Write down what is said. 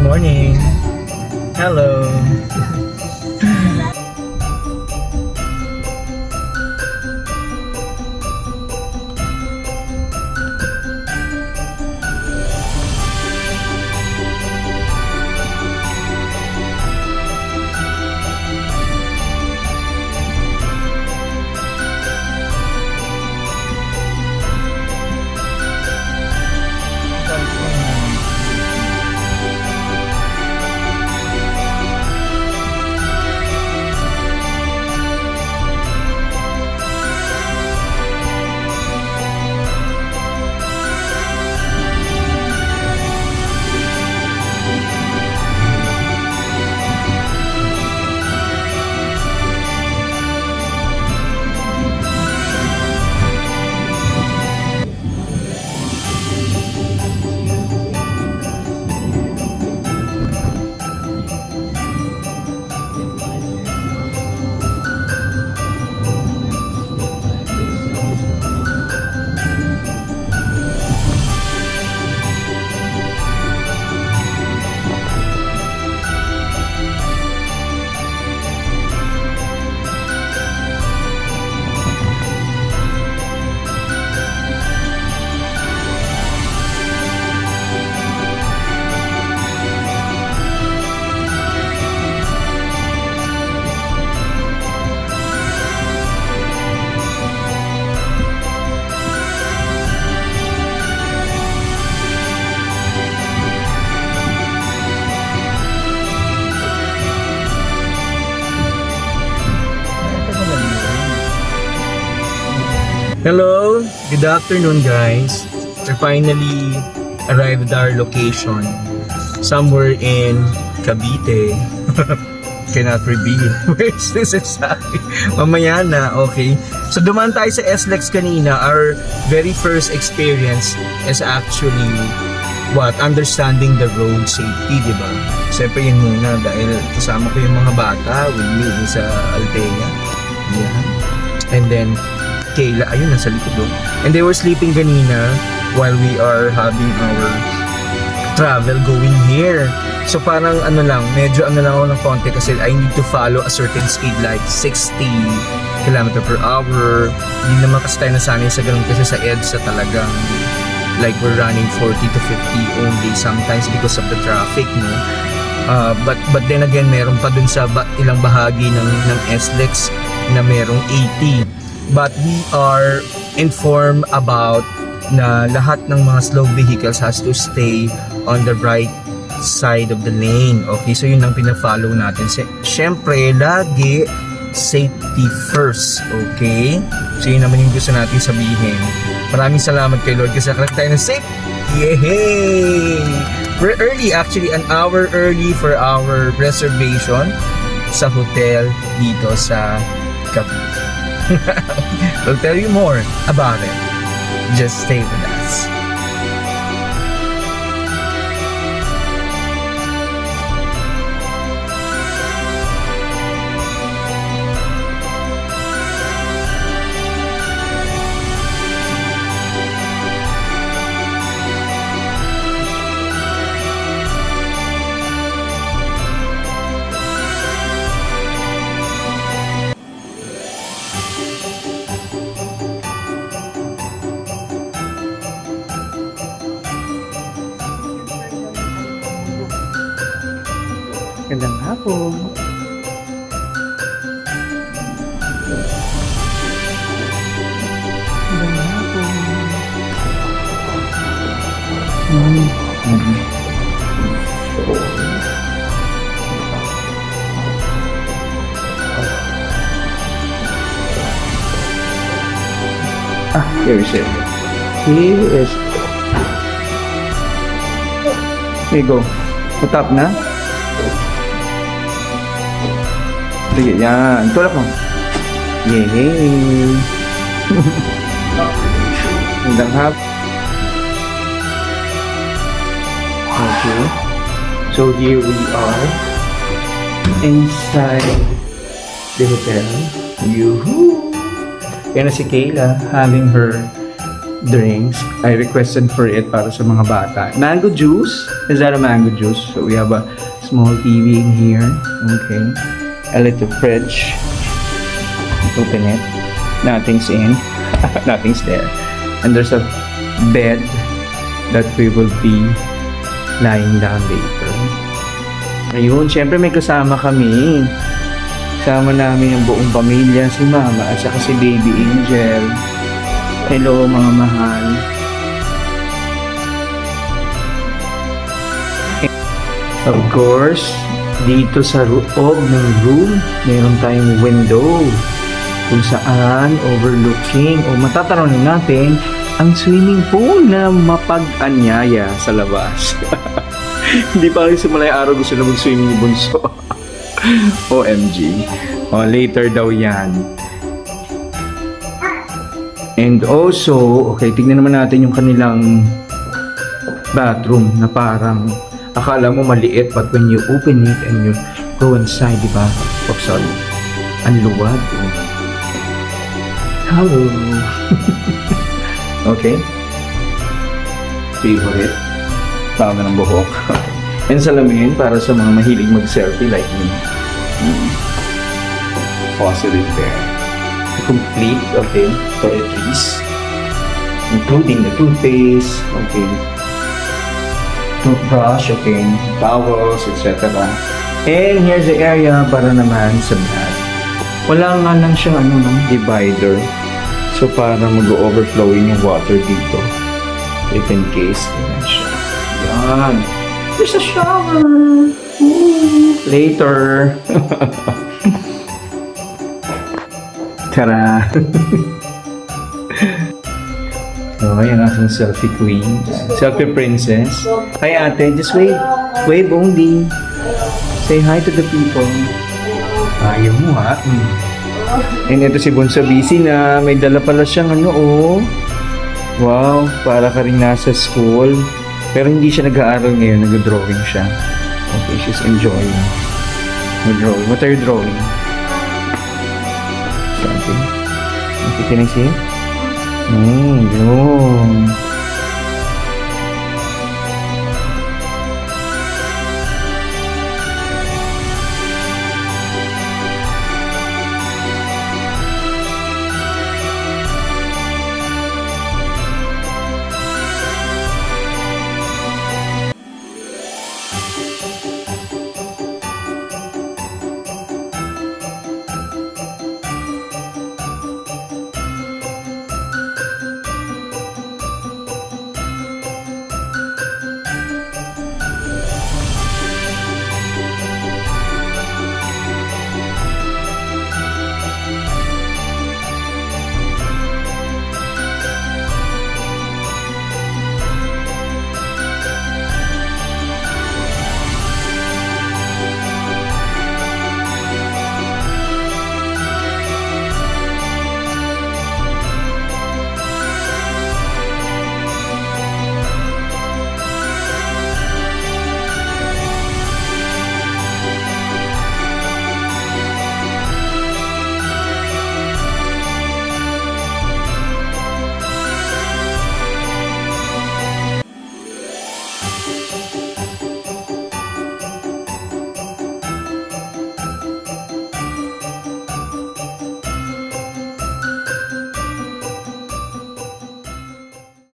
morning. Hello. Hello, good afternoon guys. We finally arrived at our location. Somewhere in Cavite. Cannot reveal where is this exactly. Mamaya na, okay. So dumaan tayo sa SLEX kanina. Our very first experience is actually understanding the road safety, di ba? Siyempre yun muna dahil kasama ko yung mga bata with me sa Altea. Yeah. And then Kayla, ayun, nasa likod doon. And they were sleeping kanina while we are having our travel going here. So parang medyo lang ako ng konti kasi I need to follow a certain speed like 60 km per hour. Hindi naman kasi tayo nasanay sa ganun kasi sa EDSA talagang like we're running 40 to 50 only sometimes because of the traffic, no? But then again, meron pa dun sa ilang bahagi ng SLEX na merong 80. But we are informed about na lahat ng mga slow vehicles has to stay on the right side of the lane. Okay, so yun ang pina-follow natin. Siyempre, lagi safety first. Okay? So yun naman yung gusto natin sabihin. Maraming salamat kay Lord kasi nakalag tayo ng safe. Yay! We're early, actually an hour early for our reservation sa hotel dito sa Cavite. We'll tell you more about it. Just stay with us. Magandang hapon. Magandang hapon. Here is it. Here is it. Here you go. Matap na. Sige, yan. Tulak mo. Yay! Magandang hap. Okay. So here we are inside the hotel. Yoo-hoo! Yan na si Kayla having her drinks. I requested for it para sa mga bata. Mango juice. Is that a mango juice? So we have a small TV in here. Okay. A little fridge. Open it. Nothing's in. Nothing's there. And there's a bed that we will be lying down later. Ayun, syempre may kasama kami. Kasama namin ang buong pamilya, si Mama at saka si Baby Angel. Hello mga mahal. Of course, dito sa loob ng room, meron tayong window kung saan overlooking o matatanong natin ang swimming pool na mapag-anyaya sa labas. Hindi pa rin simula yung araw gusto na mag-swimming ni Bunso. OMG. O, later daw yan. And also, okay, tignan naman natin yung kanilang bathroom na parang akala mo maliit but when you open it and you go inside, di ba? Oh, sorry. Ang luwag. Oh. Hello. Okay. Favorite. Tao na ng buhok. And salamin para sa mga mahilig mag-selfie like me. Positive there. Complete, okay, toiletries. Including the toothpaste, okay. Toothbrush, okay. Towels, etc. And here's the area para naman sa bath. Wala nga lang siyang divider. So, para mag-overflowing yung water dito. If in case, yan siya. Yan. There's a shower. Ooh. Later. Tara. So, ayan ang selfie queen. Selfie princess. Hi ate, just wave. Wave only. Say hi to the people. Ayaw mo ha. And ito si Bunso busy na. May dala pala siyang wow, para ka rin nasa school. Pero hindi siya nag-aaral ngayon. Nag-drawing siya. Okay, she's enjoying. Nag-drawing. What are you drawing? Something. Okay, can I see it? Yun.